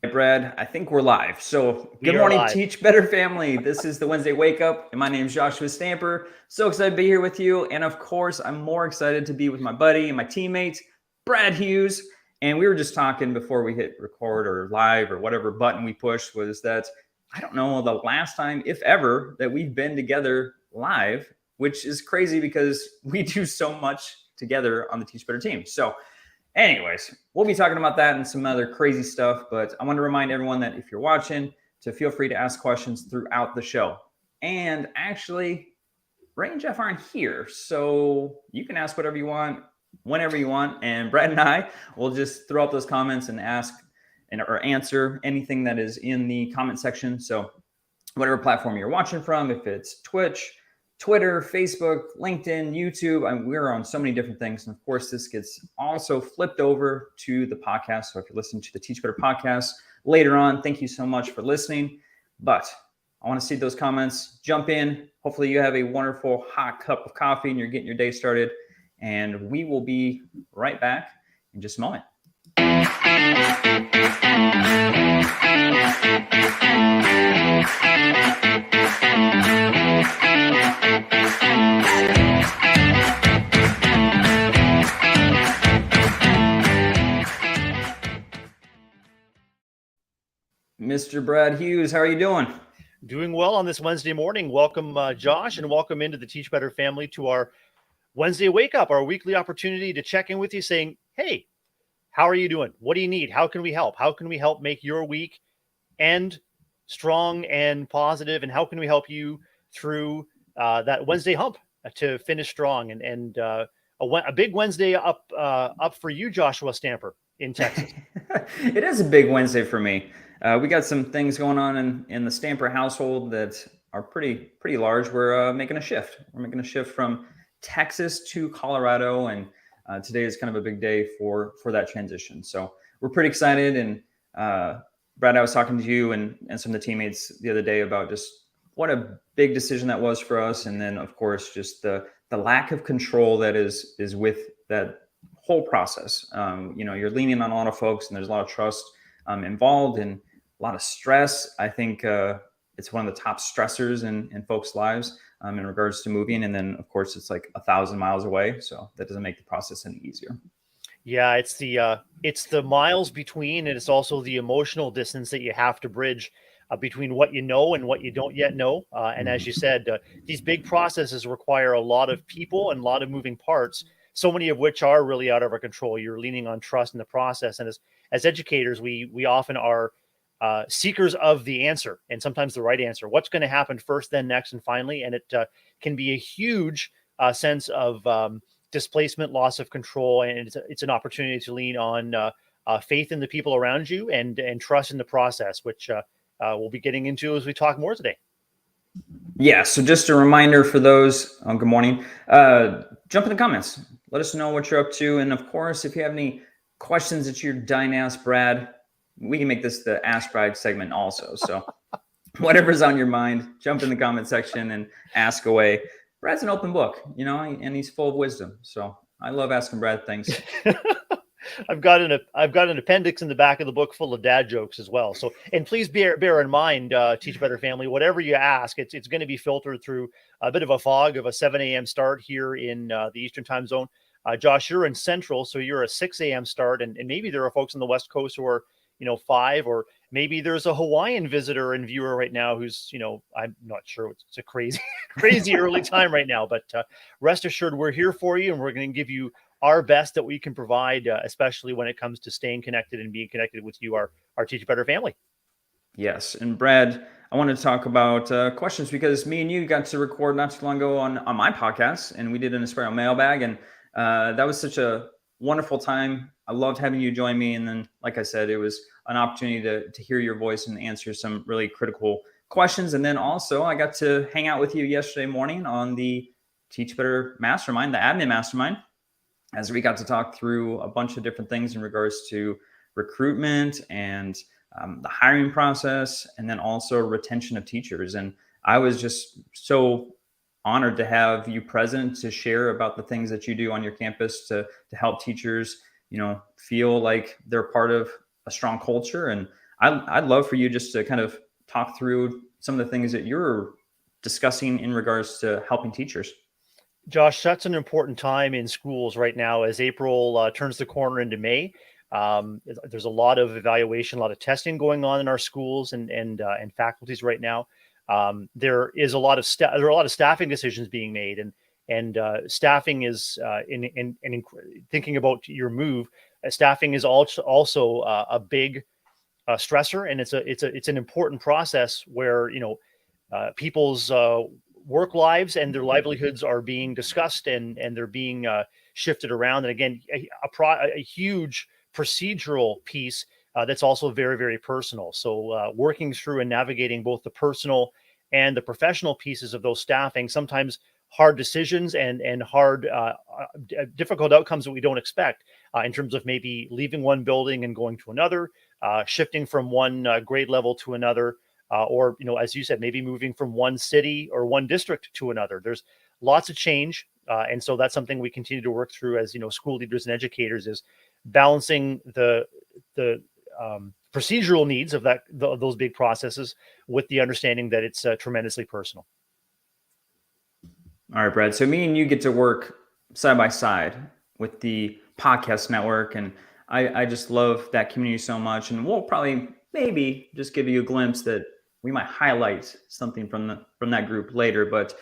Hey, Brad, I think we're live. So, We good are morning, live. Teach Better family. This is the Wednesday Wake Up, and my name is Joshua Stamper. So excited to be here with you. And of course, I'm more excited to be with my buddy and my teammate, Brad Hughes. And we were just talking before we hit record or live or whatever button we pushed was that I don't know the last time, if ever, that we've been together live, which is crazy because we do so much together on the Teach Better team. So, anyways, we'll be talking about that and some other crazy stuff. But I want to remind everyone that if you're watching, to feel free to ask questions throughout the show. And actually, Ray and Jeff aren't here, so you can ask whatever you want, whenever you want. And Brad and I will just throw up those comments and ask or answer anything that is in the comment section. So whatever platform you're watching from, if it's Twitch, Twitter, Facebook, LinkedIn, YouTube. We're on so many different things. And of course, this gets also flipped over to the podcast. So if you're listening to the Teach Better podcast later on, thank you so much for listening. But I want to see those comments. Jump in. Hopefully, you have a wonderful hot cup of coffee and you're getting your day started. And we will be right back in just a moment. Mr. Brad Hughes, how are you doing? Doing well on this Wednesday morning. Welcome, Josh, and welcome into the Teach Better family to our Wednesday Wake Up, our weekly opportunity to check in with you saying, hey, how are you doing? What do you need? How can we help? How can we help make your week end strong and positive? And how can we help you through that Wednesday hump to finish strong? A big Wednesday up for you, Joshua Stamper, in Texas. It is a big Wednesday for me. We got some things going on in the Stamper household that are pretty large. We're making a shift. We're making a shift from Texas to Colorado, and today is kind of a big day for that transition. So we're pretty excited. And Brad, I was talking to you and some of the teammates the other day about just what a big decision that was for us, and then of course just the lack of control that is with that whole process. You're leaning on a lot of folks, and there's a lot of trust involved and a lot of stress. I think it's one of the top stressors in folks' lives in regards to moving. And then, of course, it's like 1,000 miles away, so that doesn't make the process any easier. Yeah, it's the miles between, and it's also the emotional distance that you have to bridge between what you know and what you don't yet know. And as you said, these big processes require a lot of people and a lot of moving parts, so many of which are really out of our control. You're leaning on trust in the process, and as educators, we often are seekers of the answer, and sometimes the right answer. What's going to happen first, then next, and finally, and it can be a huge sense of displacement, loss of control, and it's an opportunity to lean on faith in the people around you and trust in the process, which we'll be getting into as we talk more today. Yeah, so just a reminder for those, good morning, jump in the comments. Let us know what you're up to. And of course, if you have any questions that you're dying to ask Brad, we can make this the Ask Brad segment also. So whatever's on your mind, jump in the comment section and ask away. Brad's an open book, and he's full of wisdom. So I love asking Brad things. I've got an appendix in the back of the book full of dad jokes as well. So, and please bear in mind, Teach Better family, whatever you ask, it's going to be filtered through a bit of a fog of a 7 a.m. start here in the Eastern time zone. Josh, you're in Central, so you're a 6 a.m. start, and maybe there are folks on the West Coast who are 5, or maybe there's a Hawaiian visitor and viewer right now who's I'm not sure. It's a crazy early time right now, but rest assured we're here for you, and we're going to give you our best that we can provide, especially when it comes to staying connected and being connected with you, our Teach Better family. Yes. And Brad, I want to talk about questions because me and you got to record not too long ago on my podcast, and we did an Aspiro mailbag, and that was such a wonderful time. I loved having you join me. And then, like I said, it was an opportunity to hear your voice and answer some really critical questions. And then also I got to hang out with you yesterday morning on the Teach Better Mastermind, the admin mastermind, as we got to talk through a bunch of different things in regards to recruitment and the hiring process, and then also retention of teachers. And I was just so honored to have you present to share about the things that you do on your campus to help teachers, feel like they're part of a strong culture. And I'd love for you just to kind of talk through some of the things that you're discussing in regards to helping teachers. Josh, that's an important time in schools right now as April turns the corner into May. There's a lot of evaluation, a lot of testing going on in our schools and faculties right now. There is a lot of there are a lot of staffing decisions being made, and staffing is thinking about your move. Staffing is also a big stressor, and it's an important process where people's work lives and their livelihoods are being discussed and they're being shifted around. And again, a huge procedural piece that's also very, very personal. So working through and navigating both the personal and the professional pieces of those staffing, sometimes hard decisions and hard, difficult outcomes that we don't expect in terms of maybe leaving one building and going to another, shifting from one grade level to another, or as you said, maybe moving from one city or one district to another. There's lots of change, and so that's something we continue to work through as school leaders and educators, is balancing the procedural needs of those big processes with the understanding that it's tremendously personal. All right, Brad. So me and you get to work side by side with the podcast network, and I just love that community so much. And we'll probably maybe just give you a glimpse that we might highlight something from that group later. But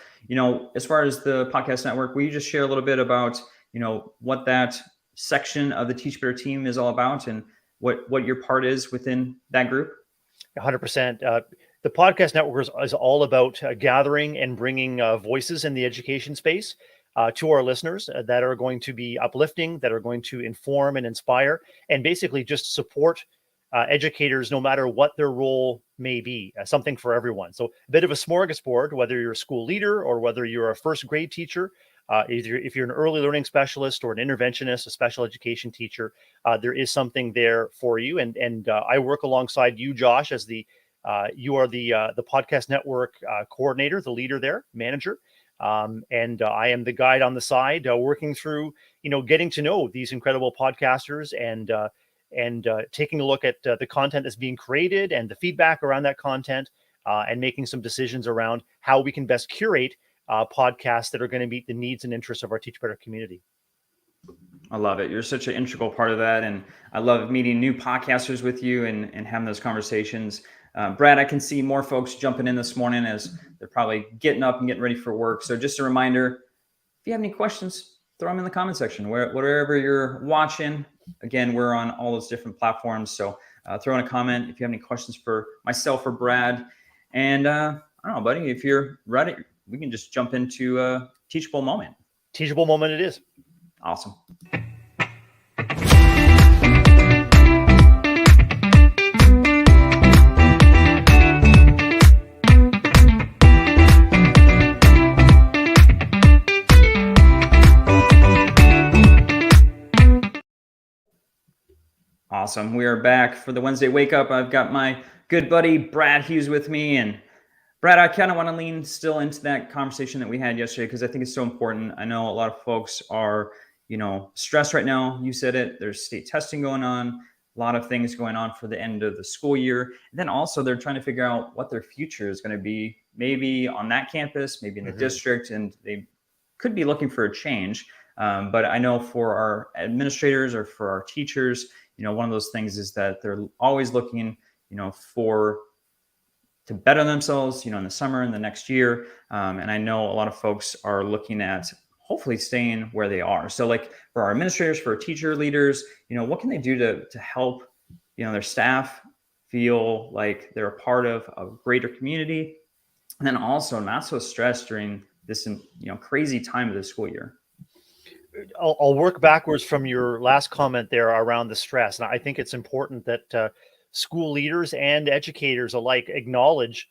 as far as the podcast network, will you just share a little bit about what that section of the Teach Better team is all about, and what your part is within that group? 100%. The podcast network is all about gathering and bringing voices in the education space to our listeners that are going to be uplifting, that are going to inform and inspire, and basically just support educators no matter what their role may be, something for everyone. So a bit of a smorgasbord, whether you're a school leader or whether you're a first grade teacher, if you're an early learning specialist or an interventionist, a special education teacher, there is something there for you. And I work alongside you, Josh, as you are the podcast network coordinator, the leader there, manager. And I am the guide on the side, working through, getting to know these incredible podcasters and taking a look at the content that's being created and the feedback around that content, and making some decisions around how we can best curate podcasts that are going to meet the needs and interests of our Teach Better community. I love it. You're such an integral part of that. And I love meeting new podcasters with you and having those conversations. Brad, I can see more folks jumping in this morning as they're probably getting up and getting ready for work. So just a reminder, if you have any questions, throw them in the comment section, wherever you're watching. Again, we're on all those different platforms. So throw in a comment if you have any questions for myself or Brad. And I don't know, buddy, if you're ready, we can just jump into a teachable moment. Teachable moment it is. Awesome. Awesome. We are back for the Wednesday Wake Up. I've got my good buddy Brad Hughes with me. And Brad, I kind of want to lean still into that conversation that we had yesterday because I think it's so important. I know a lot of folks are, stressed right now. You said it. There's state testing going on, a lot of things going on for the end of the school year. And then also they're trying to figure out what their future is going to be, maybe on that campus, maybe in the district, and they could be looking for a change. But I know for our administrators or for our teachers, one of those things is that they're always looking, to better themselves, in the summer and the next year. And I know a lot of folks are looking at hopefully staying where they are. So like for our administrators, for our teacher leaders, what can they do to help, their staff feel like they're a part of a greater community, and then also not so stressed during this, crazy time of the school year? I'll work backwards from your last comment there around the stress. And I think it's important that school leaders and educators alike acknowledge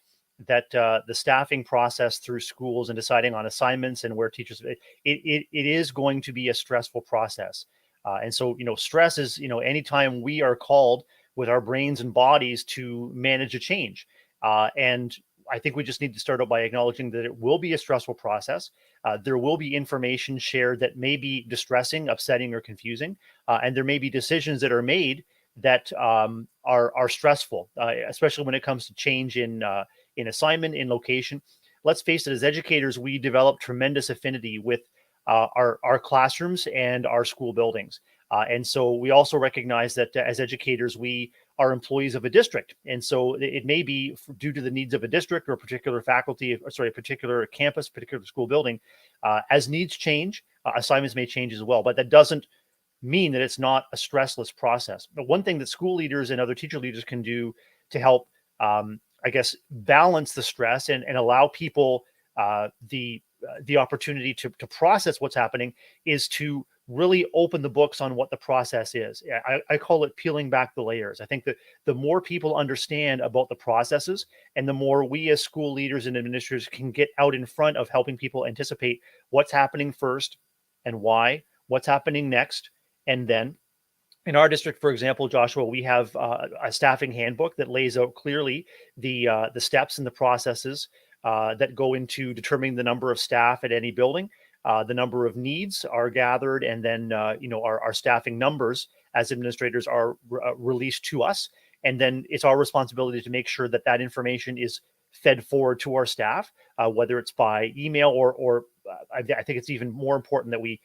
that the staffing process through schools and deciding on assignments and where teachers, it is going to be a stressful process. And so, stress is, anytime we are called with our brains and bodies to manage a change. And I think we just need to start out by acknowledging that it will be a stressful process. There will be information shared that may be distressing, upsetting, or confusing. And there may be decisions that are made that are stressful, especially when it comes to change in assignment, in location. Let's face it, as educators, we develop tremendous affinity with our classrooms and our school buildings. And so we also recognize that as educators, we are employees of a district. And so it may be due to the needs of a district or a particular faculty, or sorry, a particular campus, particular school building. As needs change, assignments may change as well, but that doesn't mean that it's not a stressless process. But one thing that school leaders and other teacher leaders can do to help, I guess, balance the stress and allow people the opportunity to process what's happening is to really open the books on what the process is. I call it peeling back the layers. I think that the more people understand about the processes and the more we as school leaders and administrators can get out in front of helping people anticipate what's happening first and why, what's happening next, and then in our district, for example, Joshua, we have a staffing handbook that lays out clearly the steps and the processes that go into determining the number of staff at any building. The number of needs are gathered, and then our staffing numbers as administrators are released to us, and then it's our responsibility to make sure that that information is fed forward to our staff, whether it's by email or I think it's even more important that we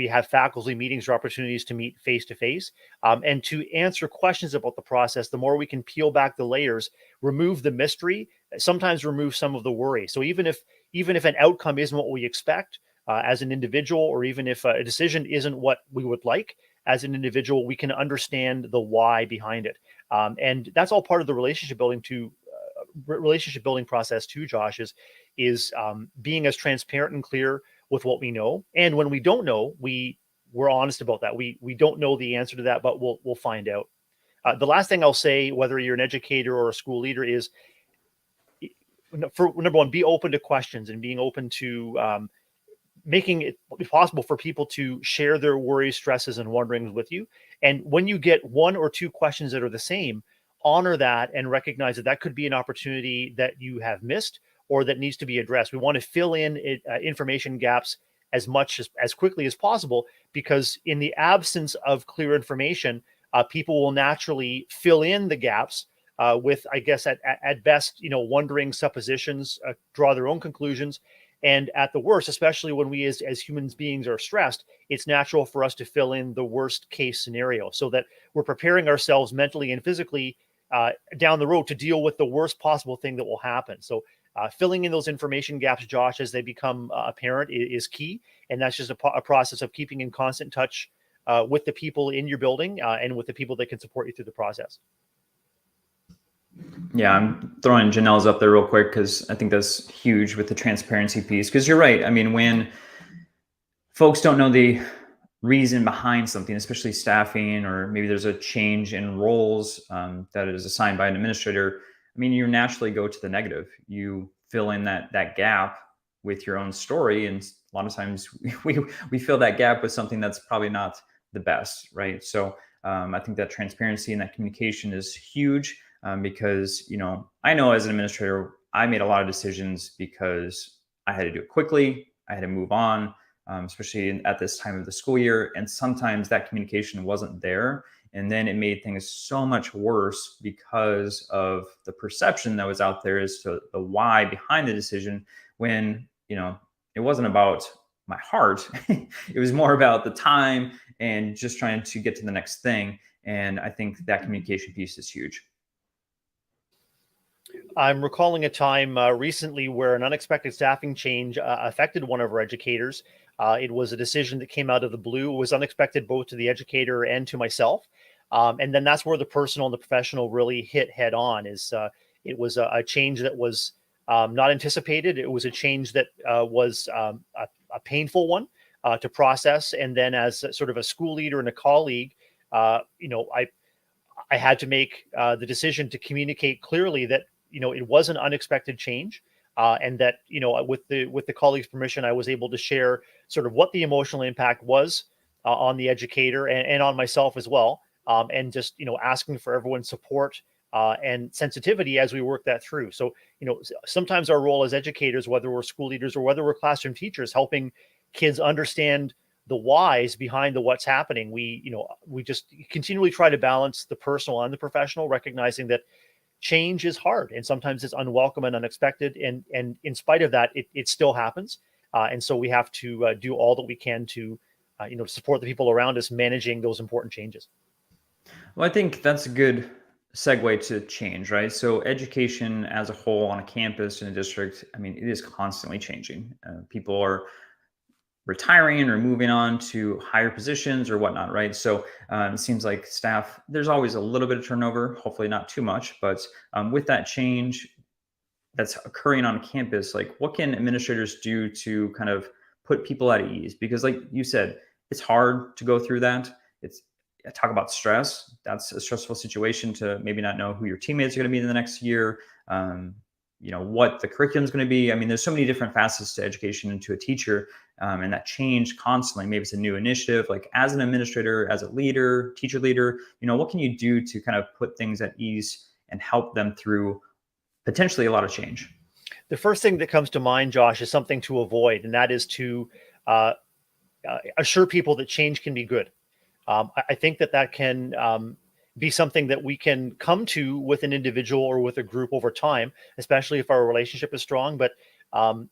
have faculty meetings or opportunities to meet face to face, and to answer questions about the process. The more we can peel back the layers, remove the mystery, sometimes remove some of the worry. So even if an outcome isn't what we expect as an individual, or even if a decision isn't what we would like as an individual, we can understand the why behind it, and that's all part of the relationship building process too. Josh, is being as transparent and clear with what we know, and when we don't know, we're honest about that. We don't know the answer to that, but we'll find out. The last thing I'll say, whether you're an educator or a school leader, is for number one, be open to questions and being open to making it possible for people to share their worries, stresses, and wonderings with you. And when you get one or two questions that are the same, honor that and recognize that that could be an opportunity that you have missed or that needs to be addressed. We want to fill in information gaps as quickly as possible, because in the absence of clear information, people will naturally fill in the gaps with, I guess, at best, wondering suppositions, draw their own conclusions. And at the worst, especially when we as human beings are stressed, it's natural for us to fill in the worst case scenario, so that we're preparing ourselves mentally and physically down the road to deal with the worst possible thing that will happen. So filling in those information gaps, Josh, as they become apparent is key. And that's just a process of keeping in constant touch with the people in your building and with the people that can support you through the process. Yeah, I'm throwing Janelle's up there real quick because I think that's huge with the transparency piece. Because you're right. I mean, when folks don't know the reason behind something, especially staffing, or maybe there's a change in roles that is assigned by an administrator, I mean, you naturally go to the negative. You fill in that gap with your own story, and a lot of times we fill that gap with something that's probably not the best, right? So I think that transparency and that communication is huge. Because, I know as an administrator, I made a lot of decisions because I had to do it quickly. I had to move on, especially at this time of the school year. And sometimes that communication wasn't there. And then it made things so much worse because of the perception that was out there as to the why behind the decision, when, it wasn't about my heart. It was more about the time and just trying to get to the next thing. And I think that communication piece is huge. I'm recalling a time recently where an unexpected staffing change affected one of our educators. It was a decision that came out of the blue. It was unexpected both to the educator and to myself. And then that's where the personal and the professional really hit head on. It was a change that was not anticipated. It was a change that was a painful one to process. And then as sort of a school leader and a colleague, I had to make the decision to communicate clearly that it was an unexpected change, and that with the colleagues' permission, I was able to share sort of what the emotional impact was on the educator and on myself as well, and just asking for everyone's support and sensitivity as we work that through. So sometimes our role as educators, whether we're school leaders or whether we're classroom teachers, helping kids understand the whys behind the what's happening. We just continually try to balance the personal and the professional, recognizing that change is hard and sometimes it's unwelcome and unexpected. And in spite of that, it still happens. And so we have to do all that we can to, support the people around us managing those important changes. Well, I think that's a good segue to change, right? So, education as a whole on a campus in a district, I mean, it is constantly changing. People are retiring or moving on to higher positions or whatnot, right? So, it seems like staff, there's always a little bit of turnover, hopefully not too much, but with that change that's occurring on campus, like what can administrators do to kind of put people at ease? Because, like you said, it's hard to go through that. It's talk about stress. That's a stressful situation to maybe not know who your teammates are going to be in the next year. Um, what the curriculum is going to be. I mean, there's so many different facets to education and to a teacher, and that change constantly. Maybe it's a new initiative. Like as an administrator, as a leader, teacher leader, what can you do to kind of put things at ease and help them through potentially a lot of change? The first thing that comes to mind, Josh, is something to avoid, and that is to uh, assure people that change can be good. I think that can be something that we can come to with an individual or with a group over time, especially if our relationship is strong. But um,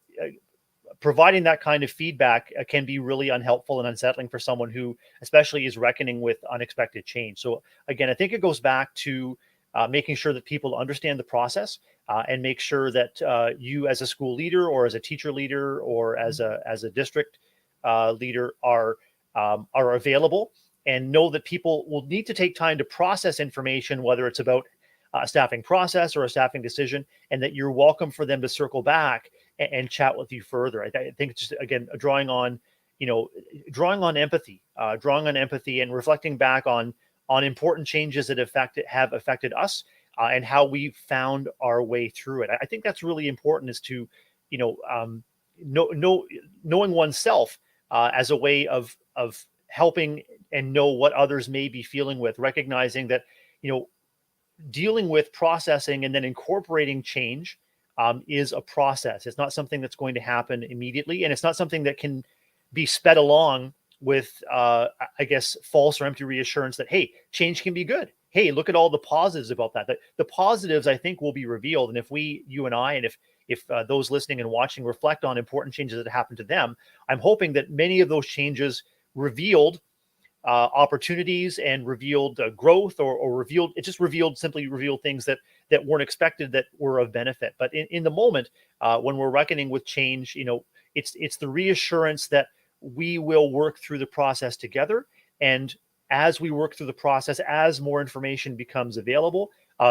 providing that kind of feedback can be really unhelpful and unsettling for someone who especially is reckoning with unexpected change. So again, I think it goes back to making sure that people understand the process and make sure that you as a school leader or as a teacher leader or as a district leader are available and know that people will need to take time to process information, whether it's about a staffing process or a staffing decision, and that you're welcome for them to circle back and chat with you further. I think it's just, again, drawing on empathy, and reflecting back on important changes that have affected us and how we found our way through it. I think that's really important, is to, knowing oneself as a way of helping and know what others may be feeling with, recognizing that, dealing with processing and then incorporating change is a process. It's not something that's going to happen immediately, and it's not something that can be sped along with, I guess, false or empty reassurance that, hey, change can be good. Hey, look at all the positives about that. The positives, I think, will be revealed. And if you and I, and if those listening and watching reflect on important changes that happened to them, I'm hoping that many of those changes revealed opportunities and revealed growth, or simply revealed things that weren't expected, that were of benefit. But in the moment, when we're reckoning with change, it's the reassurance that we will work through the process together. And as we work through the process, as more information becomes available,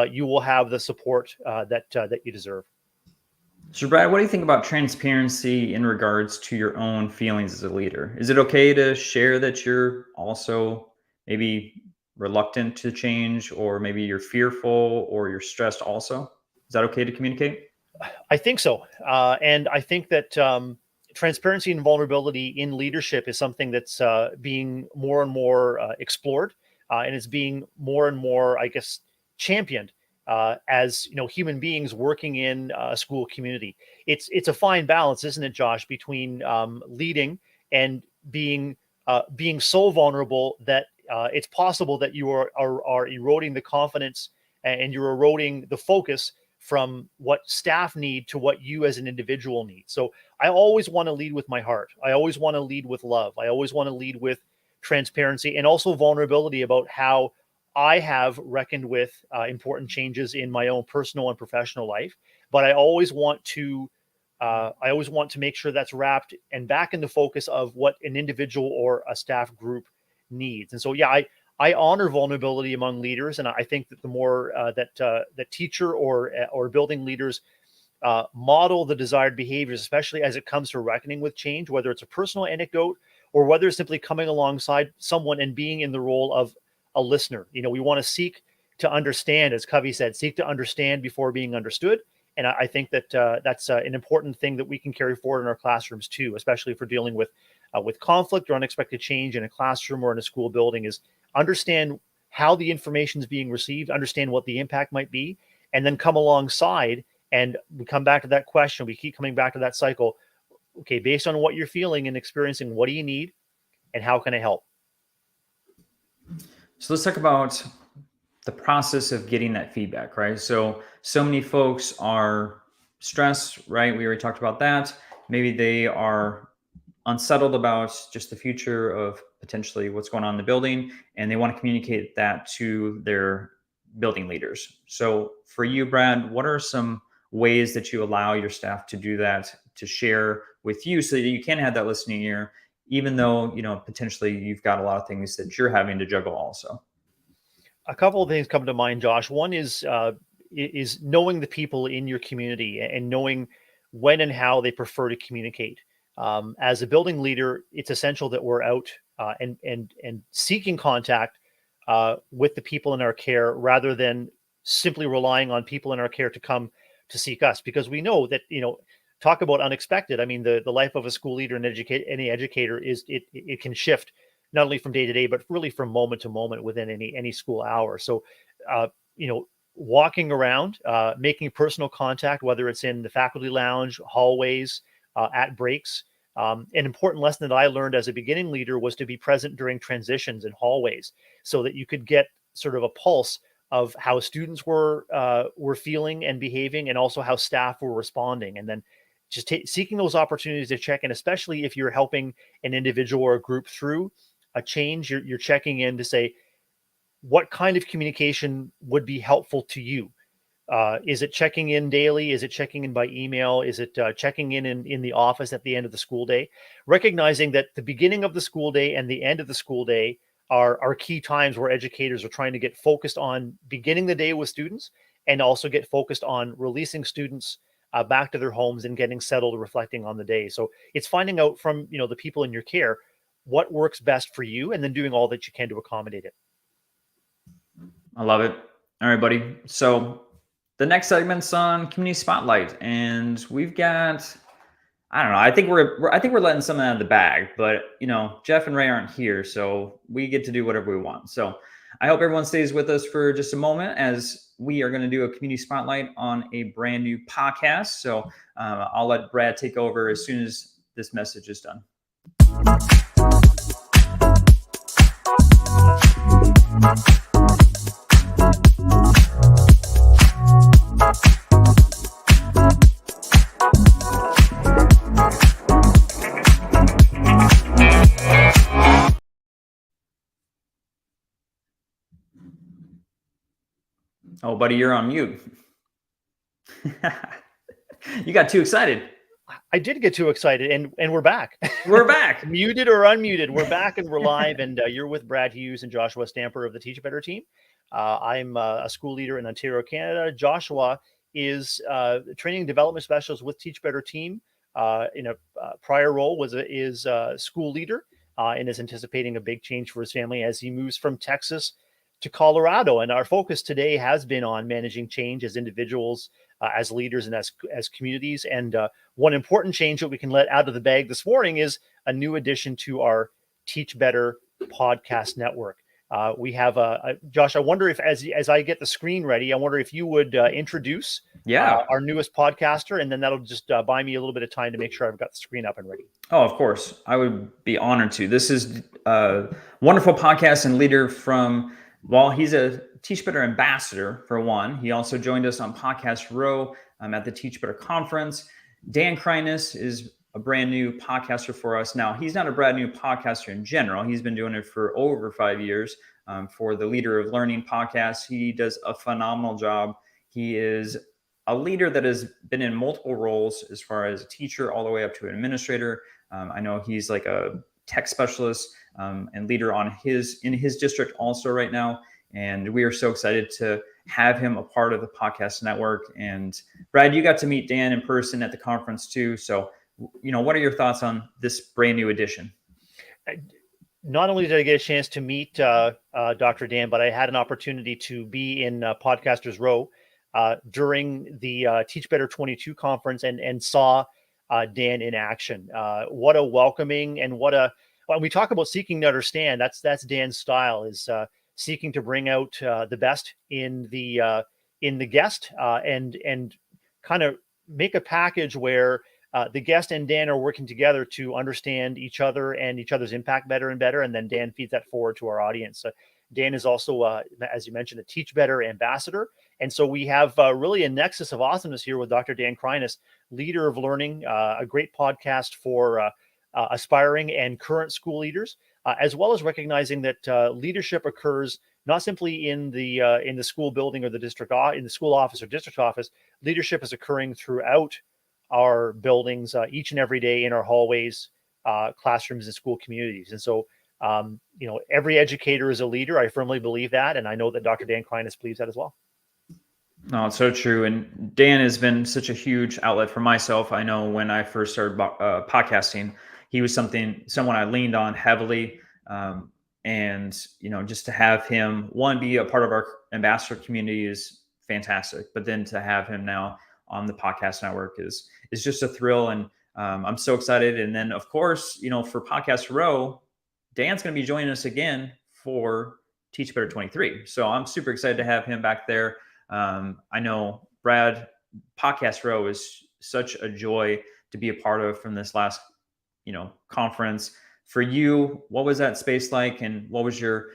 you will have the support that you deserve. So, Brad, what do you think about transparency in regards to your own feelings as a leader? Is it okay to share that you're also maybe reluctant to change, or maybe you're fearful or you're stressed also? Is that okay to communicate? I think so. And I think that transparency and vulnerability in leadership is something that's being more and more explored, and it's being more and more, I guess, championed as human beings working in a school community. It's a fine balance, isn't it, Josh, between leading and being so vulnerable that it's possible that you are eroding the confidence, and you're eroding the focus from what staff need to what you as an individual need. So I always want to lead with my heart. I always want to lead with love. I always want to lead with transparency and also vulnerability about how I have reckoned with important changes in my own personal and professional life. But I always want to make sure that's wrapped and back in the focus of what an individual or a staff group needs. And so, yeah, I honor vulnerability among leaders, and I think that the more that teacher or building leaders model the desired behaviors, especially as it comes to reckoning with change, whether it's a personal anecdote or whether it's simply coming alongside someone and being in the role of a listener. We want to seek to understand, as Covey said, seek to understand before being understood. And I think that that's an important thing that we can carry forward in our classrooms too, especially if we're dealing with conflict or unexpected change in a classroom or in a school building, is understand how the information is being received, understand what the impact might be, and then come alongside. And we come back to that question. We keep coming back to that cycle. Okay, based on what you're feeling and experiencing, what do you need? and how can I help? So let's talk about the process of getting that feedback, right? So many folks are stressed, right? We already talked about that. Maybe they are unsettled about just the future of potentially what's going on in the building, and they want to communicate that to their building leaders. So for you, Brad, what are some ways that you allow your staff to do that, to share with you so that you can have that listening ear, even though, potentially you've got a lot of things that you're having to juggle also? A couple of things come to mind, Josh. One is knowing the people in your community and knowing when and how they prefer to communicate. As a building leader, it's essential that we're out and seeking contact with the people in our care rather than simply relying on people in our care to come to seek us, because we know that, talk about unexpected. I mean, the life of a school leader and any educator is it can shift not only from day to day, but really from moment to moment within any school hour. So, uh, walking around, making personal contact, whether it's in the faculty lounge, hallways, at breaks. An important lesson that I learned as a beginning leader was to be present during transitions in hallways, so that you could get sort of a pulse of how students were feeling and behaving, and also how staff were responding, and then just seeking those opportunities to check in, especially if you're helping an individual or a group through a change. You're checking in to say what kind of communication would be helpful to you. Is it checking in daily? Is it checking in by email? Is it checking in the office at the end of the school day? Recognizing that the beginning of the school day and the end of the school day are key times where educators are trying to get focused on beginning the day with students, and also get focused on releasing students back to their homes and getting settled, reflecting on the day. So it's finding out from the people in your care what works best for you, and then doing all that you can to accommodate it. I love it. All right, buddy. So the next segment's on community spotlight, and we've got, I don't know. I think we're letting something out of the bag, but Jeff and Ray aren't here, so we get to do whatever we want. So I hope everyone stays with us for just a moment, as we are going to do a community spotlight on a brand new podcast. So I'll let Brad take over as soon as this message is done. Oh, buddy, you're on mute. You got too excited. I did get too excited, and we're back. We're back. Muted or unmuted, we're back and we're live. And you're with Brad Hughes and Joshua Stamper of the Teach Better team. I'm a school leader in Ontario, Canada. Joshua is training and development specialist with Teach Better team. In a prior role is a school leader, and is anticipating a big change for his family as he moves from Texas to Colorado. And our focus today has been on managing change as individuals, as leaders, and as communities. And one important change that we can let out of the bag this morning is a new addition to our Teach Better podcast network. We have Josh, I wonder if as I get the screen ready, I wonder if you would introduce our newest podcaster, and then that'll just buy me a little bit of time to make sure I've got the screen up and ready. Oh, of course. I would be honored to. This is a wonderful podcast and leader from, well, he's a Teach Better ambassador, for one. He also joined us on Podcast Row at the Teach Better conference. Dan Kreiness is a brand new podcaster for us. Now, he's not a brand new podcaster in general. He's been doing it for over 5 years for the Leader of Learning podcast. He does a phenomenal job. He is a leader that has been in multiple roles, as far as a teacher all the way up to an administrator. I know he's like a tech specialist and leader in his district also right now. And we are so excited to have him a part of the podcast network. And Brad, you got to meet Dan in person at the conference too. So, what are your thoughts on this brand new addition? Not only did I get a chance to meet Dr. Dan, but I had an opportunity to be in Podcasters Row during the Teach Better 22 conference, and saw Dan in action. What a welcoming, and when we talk about seeking to understand, that's Dan's style, is seeking to bring out the best in the guest, and kind of make a package where the guest and Dan are working together to understand each other and each other's impact better and better. And then Dan feeds that forward to our audience. Dan is also, as you mentioned, a Teach Better ambassador. And so we have really a nexus of awesomeness here with Dr. Dan Kreines, leader of learning, a great podcast for aspiring and current school leaders, as well as recognizing that leadership occurs not simply in the school building or the district in the school office or district office. Leadership is occurring throughout our buildings each and every day in our hallways, classrooms, and school communities. And so, every educator is a leader. I firmly believe that, and I know that Dr. Dan Kreines believes that as well. No, it's so true. And Dan has been such a huge outlet for myself. I know when I first started podcasting, he was someone I leaned on heavily. And, just to have him, one, be a part of our ambassador community is fantastic. But then to have him now on the podcast network is just a thrill. And I'm so excited. And then, of course, for Podcast Row, Dan's going to be joining us again for Teach Better 23. So I'm super excited to have him back there. I know, Brad, Podcast Row is such a joy to be a part of from this last, conference. For you, what was that space like? And what was your,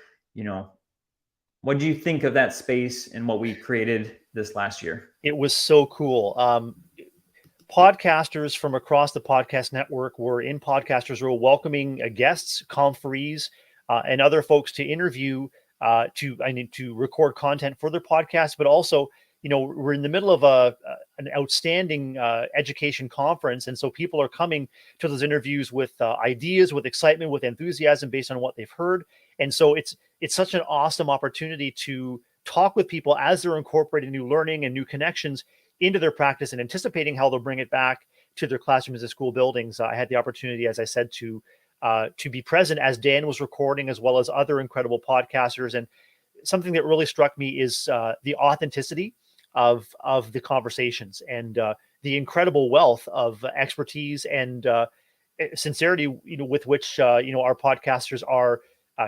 what do you think of that space and what we created this last year? It was so cool. Podcasters from across the podcast network were in Podcasters Row welcoming guests, conferees, and other folks to interview, to record content for their podcast, but also, we're in the middle of an outstanding education conference. And so people are coming to those interviews with ideas, with excitement, with enthusiasm based on what they've heard. And so it's such an awesome opportunity to talk with people as they're incorporating new learning and new connections into their practice and anticipating how they'll bring it back to their classrooms and school buildings. I had the opportunity, as I said, to be present as Dan was recording, as well as other incredible podcasters. And something that really struck me is the authenticity of the conversations and the incredible wealth of expertise and sincerity, with which our podcasters are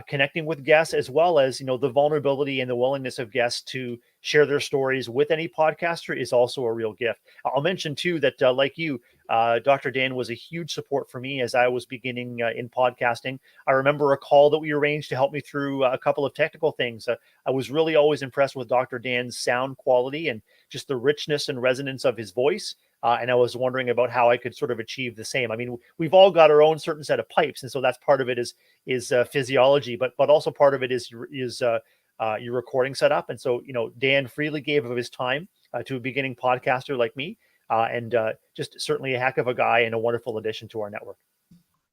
connecting with guests, as well as the vulnerability and the willingness of guests to share their stories with any podcaster is also a real gift. I'll mention too that like you, Dr. Dan was a huge support for me as I was beginning in podcasting. I remember a call that we arranged to help me through a couple of technical things. I was really always impressed with Dr. Dan's sound quality and just the richness and resonance of his voice. And I was wondering about how I could sort of achieve the same. I mean, we've all got our own certain set of pipes, and so that's part of it is physiology, but also part of it is your recording setup. And so Dan freely gave of his time to a beginning podcaster like me, and just certainly a heck of a guy and a wonderful addition to our network.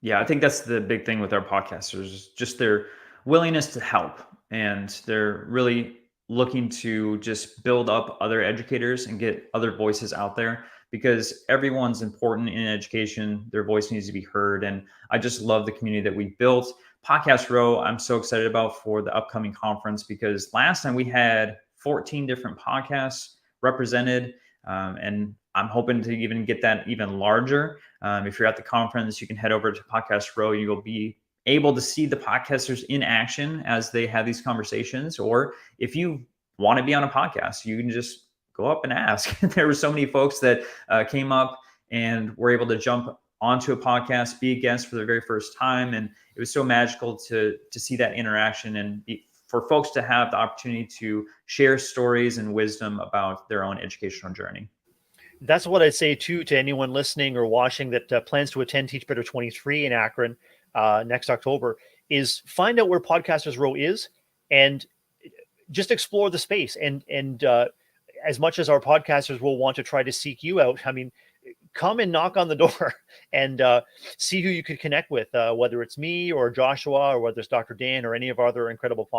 Yeah, I think that's the big thing with our podcasters, just their willingness to help, and they're really looking to just build up other educators and get other voices out there, because everyone's important in education. Their voice needs to be heard. And I just love the community that we built. Podcast Row, I'm so excited about for the upcoming conference, because last time we had 14 different podcasts represented. And I'm hoping to even get that even larger. If you're at the conference, you can head over to Podcast Row. You'll be able to see the podcasters in action as they have these conversations. Or if you want to be on a podcast, you can just go up and ask. There were so many folks that came up and were able to jump onto a podcast, be a guest for the very first time. And it was so magical to see that interaction and for folks to have the opportunity to share stories and wisdom about their own educational journey. That's what I'd say too to anyone listening or watching that plans to attend Teach Better 23 in Akron next October, is find out where Podcasters Row is and just explore the space. And as much as our podcasters will want to try to seek you out, I mean, come and knock on the door and see who you could connect with, whether it's me or Joshua, or whether it's Dr. Dan or any of our other incredible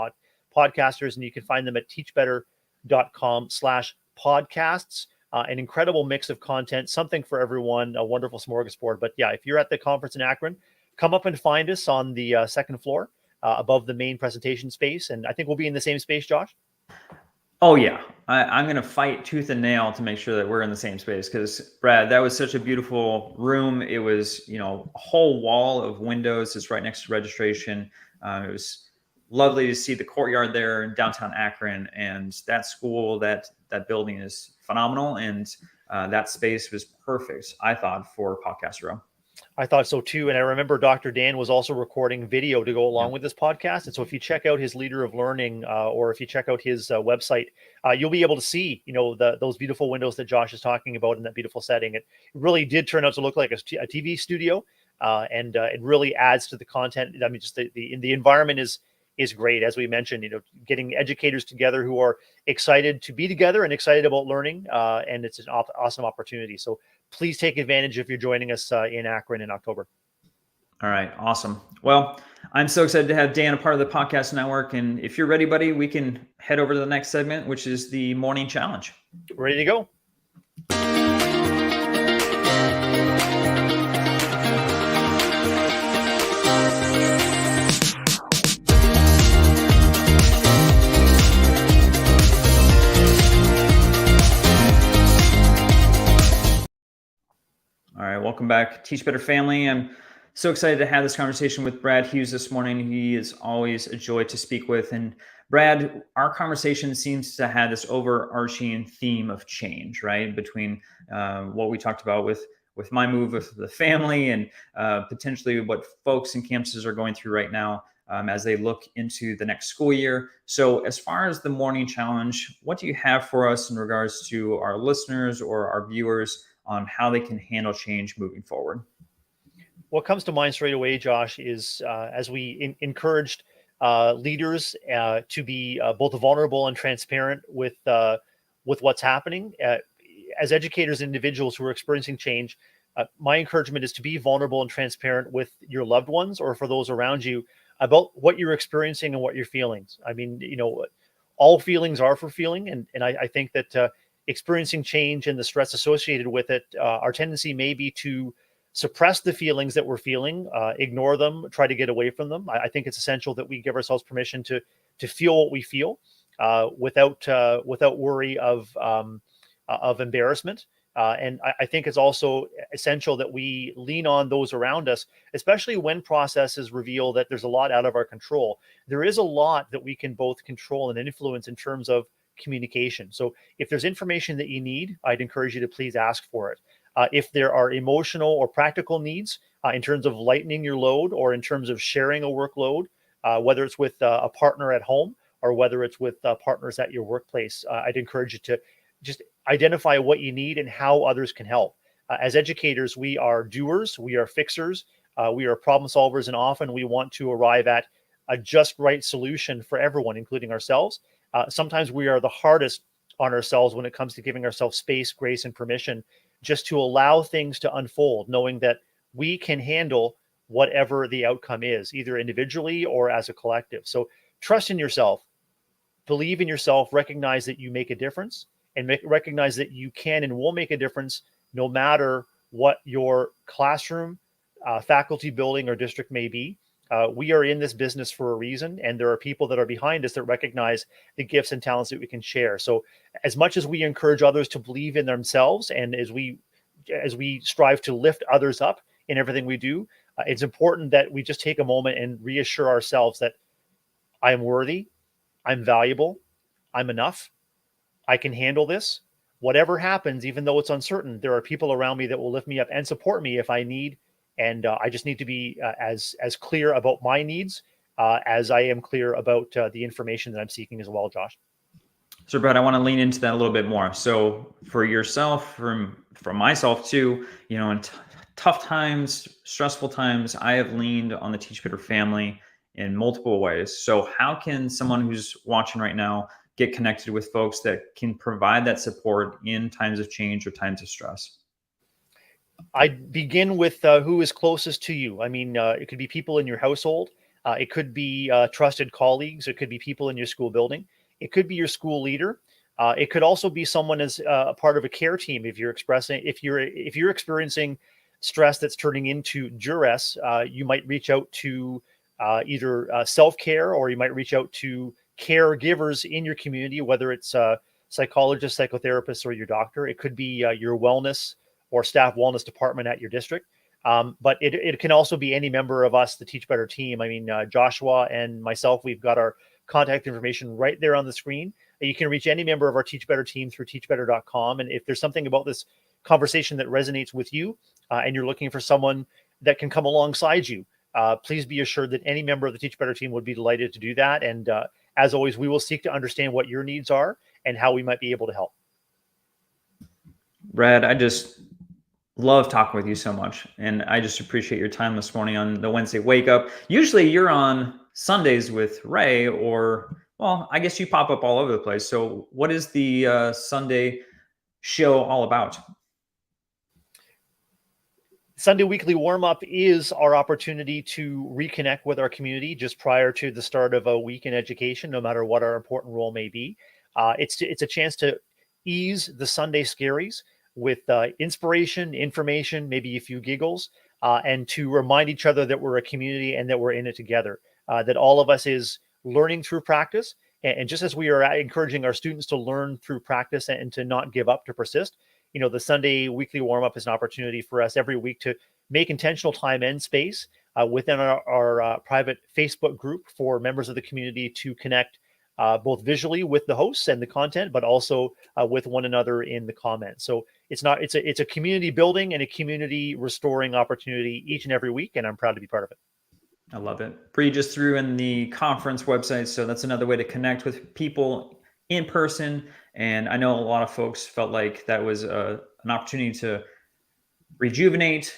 podcasters. And you can find them at teachbetter.com/podcasts. An incredible mix of content, something for everyone, a wonderful smorgasbord. But yeah, if you're at the conference in Akron, come up and find us on the second floor above the main presentation space. And I think we'll be in the same space, Josh. Oh yeah, I'm going to fight tooth and nail to make sure that we're in the same space, because Brad, that was such a beautiful room. It was, a whole wall of windows. It's right next to registration. It was lovely to see the courtyard there in downtown Akron, and that school, that building is phenomenal. And that space was perfect, I thought, for Podcast Row. I thought so too. And I remember Dr. Dan was also recording video to go along Yeah. with this podcast. And so if you check out his Leader of Learning or if you check out his website, you'll be able to see, those beautiful windows that Josh is talking about in that beautiful setting. It really did turn out to look like a TV studio. And it really adds to the content. I mean, just the environment is great. As we mentioned, getting educators together who are excited to be together and excited about learning. And it's an awesome opportunity. So please take advantage if you're joining us in Akron in October. All right. Awesome. Well, I'm so excited to have Dan a part of the podcast network. And if you're ready, buddy, we can head over to the next segment, which is the morning challenge. Ready to go. All right, welcome back, Teach Better family. I'm so excited to have this conversation with Brad Hughes this morning. He is always a joy to speak with. And Brad, our conversation seems to have this overarching theme of change, right? Between what we talked about with my move with the family and potentially what folks and campuses are going through right now as they look into the next school year. So as far as the morning challenge, what do you have for us in regards to our listeners or our viewers on how they can handle change moving forward? What comes to mind straight away, Josh, is as we encouraged leaders to be both vulnerable and transparent with what's happening. As educators, individuals who are experiencing change, my encouragement is to be vulnerable and transparent with your loved ones or for those around you about what you're experiencing and what you're feeling. I mean, all feelings are for feeling, and I think that experiencing change and the stress associated with it, our tendency may be to suppress the feelings that we're feeling, ignore them, try to get away from them. I think it's essential that we give ourselves permission to feel what we feel without worry of embarrassment. And I think it's also essential that we lean on those around us, especially when processes reveal that there's a lot out of our control. There is a lot that we can both control and influence in terms of communication. So if there's information that you need, I'd encourage you to please ask for it. If there are emotional or practical needs in terms of lightening your load or in terms of sharing a workload, whether it's with a partner at home or whether it's with partners at your workplace, I'd encourage you to just identify what you need and how others can help. As educators, we are doers, we are fixers, we are problem solvers, and often we want to arrive at a just right solution for everyone, including ourselves. Sometimes we are the hardest on ourselves when it comes to giving ourselves space, grace, and permission just to allow things to unfold, knowing that we can handle whatever the outcome is, either individually or as a collective. So trust in yourself, believe in yourself, recognize that you make a difference, and recognize that you can and will make a difference no matter what your classroom, faculty, building, or district may be. We are in this business for a reason, and there are people that are behind us that recognize the gifts and talents that we can share. So as much as we encourage others to believe in themselves, and as we strive to lift others up in everything we do, it's important that we just take a moment and reassure ourselves that I am worthy, I'm valuable, I'm enough, I can handle this. Whatever happens, even though it's uncertain, there are people around me that will lift me up and support me if I need. And I just need to be as clear about my needs as I am clear about the information that I'm seeking as well, Josh. So, Brad, I want to lean into that a little bit more. So, for yourself, from myself too, in tough times, stressful times, I have leaned on the Teach Better family in multiple ways. So, how can someone who's watching right now get connected with folks that can provide that support in times of change or times of stress? I begin with who is closest to you. I mean, it could be people in your household. It could be trusted colleagues. It could be people in your school building. It could be your school leader. It could also be someone as a part of a care team. If you're experiencing stress that's turning into duress, you might reach out to either self-care, or you might reach out to caregivers in your community, whether it's psychologists, psychotherapists, or your doctor. It could be your wellness or staff wellness department at your district. But it can also be any member of us, the Teach Better team. I mean, Joshua and myself, we've got our contact information right there on the screen. You can reach any member of our Teach Better team through teachbetter.com. And if there's something about this conversation that resonates with you, and you're looking for someone that can come alongside you, please be assured that any member of the Teach Better team would be delighted to do that. And as always, we will seek to understand what your needs are and how we might be able to help. Brad, I just love talking with you so much. And I just appreciate your time this morning on the Wednesday Wake Up. Usually you're on Sundays with Ray, or, well, I guess you pop up all over the place. So what is the Sunday show all about? Sunday Weekly Warm-Up is our opportunity to reconnect with our community just prior to the start of a week in education, no matter what our important role may be. It's a chance to ease the Sunday scaries with inspiration, information, maybe a few giggles, and to remind each other that we're a community and that we're in it together, that all of us is learning through practice. And just as we are encouraging our students to learn through practice and to not give up, to persist, the Sunday Weekly Warm-Up is an opportunity for us every week to make intentional time and space within our private Facebook group for members of the community to connect both visually with the hosts and the content, but also with one another in the comments. So it's a community building and a community restoring opportunity each and every week, and I'm proud to be part of it. I love it. Bree just threw in the conference website, so that's another way to connect with people in person. And I know a lot of folks felt like that was an opportunity to rejuvenate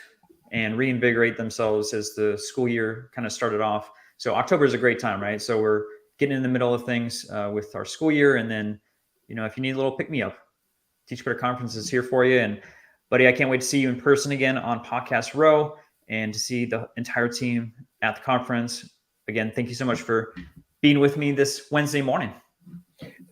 and reinvigorate themselves as the school year kind of started off. So October is a great time, right? So we're getting in the middle of things with our school year. And then, if you need a little pick-me-up, Teach Better Conference is here for you. And buddy, I can't wait to see you in person again on Podcast Row and to see the entire team at the conference. Again, thank you so much for being with me this Wednesday morning.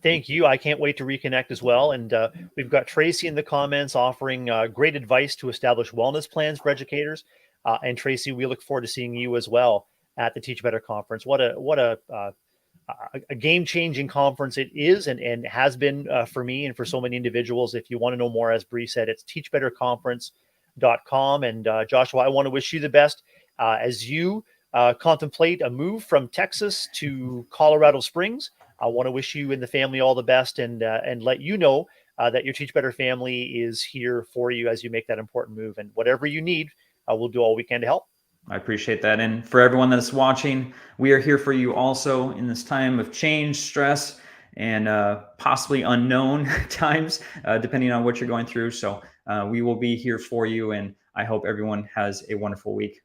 Thank you. I can't wait to reconnect as well. And we've got Tracy in the comments offering great advice to establish wellness plans for educators. And Tracy, we look forward to seeing you as well at the Teach Better Conference. What a game-changing conference it is and has been for me and for so many individuals. If you want to know more, as Bree said, it's teachbetterconference.com. And Joshua, I want to wish you the best as you contemplate a move from Texas to Colorado Springs. I want to wish you and the family all the best and let you know that your Teach Better family is here for you as you make that important move. And whatever you need, we'll do all we can to help. I appreciate that. And for everyone that's watching, we are here for you also in this time of change, stress, and possibly unknown times, depending on what you're going through. So we will be here for you. And I hope everyone has a wonderful week.